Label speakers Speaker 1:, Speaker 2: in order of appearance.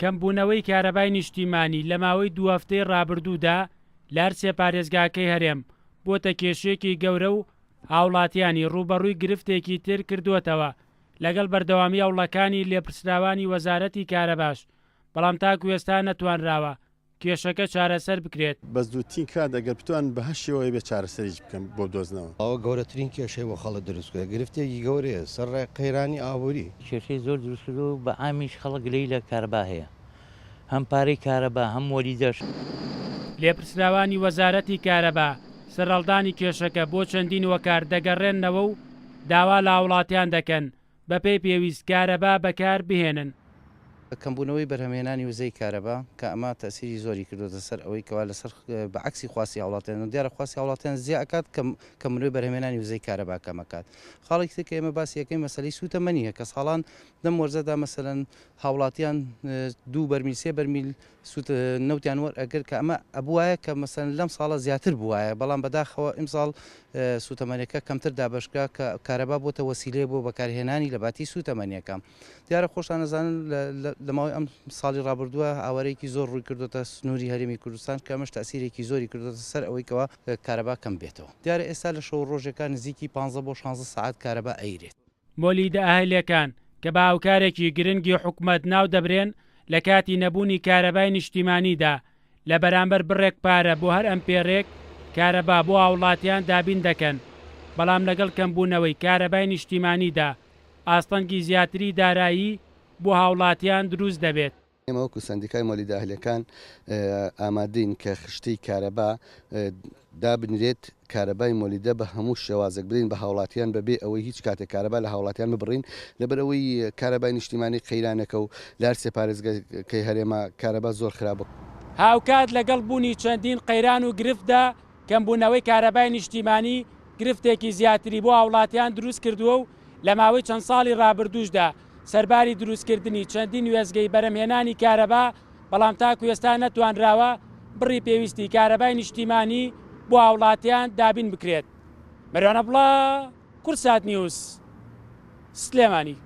Speaker 1: کەمبوونەوەی کارەبای نیشتیمانی لە ماوەی 2 هەفتەی ڕابردوودا لە هەر سێ پارێزگاکەی هەرێم بۆتە کێشەیەکی گەورە و هاوڵاتیانی ڕوبەڕووی گرفتێکی تر کردووەتەوە لەگەڵ بەردەوامی هەوڵەکانی لێپرسراوانی وەزارەتی کارەباش، بەڵام تاکو ئێستا نەتوانراوە کێشەکە چارەسەر بکرێت.
Speaker 2: بە زووترین کات ئەگەر بتوان بە هەر شێوەیە بێ چارەسەریش بکەن بۆ دۆزنەوە.
Speaker 3: ئەوە گەورەترین کێشەی بۆ خەڵک دروستکرێ، گرفتێکی گەورەیە سەر قەیرانی ئابووری.
Speaker 4: کێشەی زۆر دروستکرد و بە ئامیش خەڵک لێی لە کارەبا هەیە، هەم پارەی کارەبا هەم وەریدەش.
Speaker 1: لێپرسراوانی وەزارەتی کارەبا سەرڕەڵدانی کێشەکە بۆ چەندین وەکار دەگەڕێنەوە و داوا لە هاوڵاتیان دەکەن بەپێی پێویست کارەبا بەکار بهێنن.
Speaker 5: کەمبوونەوەی بەرهەمهێنانی وزەی کارەبا کە ئەمە تەسیری زۆری کردوتە سەر ئەوەی کەوا لەسەر بەعکسی خواسی هاوڵاتیان دیارە خواسی هاوڵاتیان زیاد ئەکات کەمبوونەوەی بەرهەمهێنانی وزەی کارەبا کەمەکات. خاڵێکی کە ئێمە باسی یەکەی مەسەلەی سوتەمەنیە کە ساڵان لەم وەرزەدا مەسەلەن هاوڵاتیان 2 بەرمیل 3 بەرمیل نەوتیان وەرئەگەر کە ئەمە ئەبوایە کە مەسەلەن لەم ساڵە زیاتر بووایە، بەڵام بەداخەوە ئیمساڵ سوتەمەنیەکە کەمتر دابەشکە کە کارەبا بۆتە وەسیلەیە بۆ بەکارهێنانی لە باتی سوتەمەنیەکە. دیارە خۆشان نەزانن لە ماوەی ئەم ساڵی ڕابردووە ئاوارەیەکی زۆر ڕووی کردوتە سنووری هەرێمی کوردستان کە ئەمەش تەسیرێکی زۆری کردوتە سەر ئەوەی کەوا کارەبا کەم بێتەوە. دیارە ئێستا لە شەو ڕۆژەکان نزیکی 15 بۆ 16 ساعت کارەبا ئەیرێت.
Speaker 1: مۆلیدە ئاهەلیەکان کە بە هاوکارێکی گرنگی حکومەت ناو دەبرێن لە کاتی نەبوونی کارەبای نیشتیمانیدا لە بەرامبەر بڕێک پارە بۆ هەر ئەمپێرێک کارەبا بۆ هاوڵاتیان دابین دەکەن، بەڵام لەگەڵ کەمبوونەوەی کارەبای نیشتیمانیدا ئاستەنگی زیاتری دارایی بۆ هاوڵاتیان دروست دەبێت.
Speaker 3: ئێمە وەکو سەندیکای مۆلیدە ئاهەلیەکان ئامادەین کە خشتەی کارەبا دابنرێت کارەبای مۆلیدە بە هەموو شێوازێک بدەین بە هاوڵاتیان بەبێ ئەوەی هیچ کاتێک کارەبا لە هاوڵاتیان ببڕین لەبەر ئەوەی کارەبای نیشتیمانی قەیرانەکە و لە هەر سێ پارێزگاکەی هەرێما کارەبا زۆر خراپە.
Speaker 1: هاوکات لەگەڵ بوونی چەندین قەیران و گرفتدا کەمبوونەوەی کارەبای نیشتیمانی گرفتێکی زیاتری بۆ هاوڵاتیان دروست کردووە و لە ماوەی چەند ساڵی ڕابردووشدا سەرباری دروستکردنی چەندین وێزگەی بەرهەمهێنانی کارەبا، بەڵام تاکو ئێستا نەتوانراوە بڕی پێویستی کارەبای نیشتیمانی بۆ هاوڵاتیان دابین بکرێت. مەریوانە بڵا، کورسات نیوز، سلێمانی.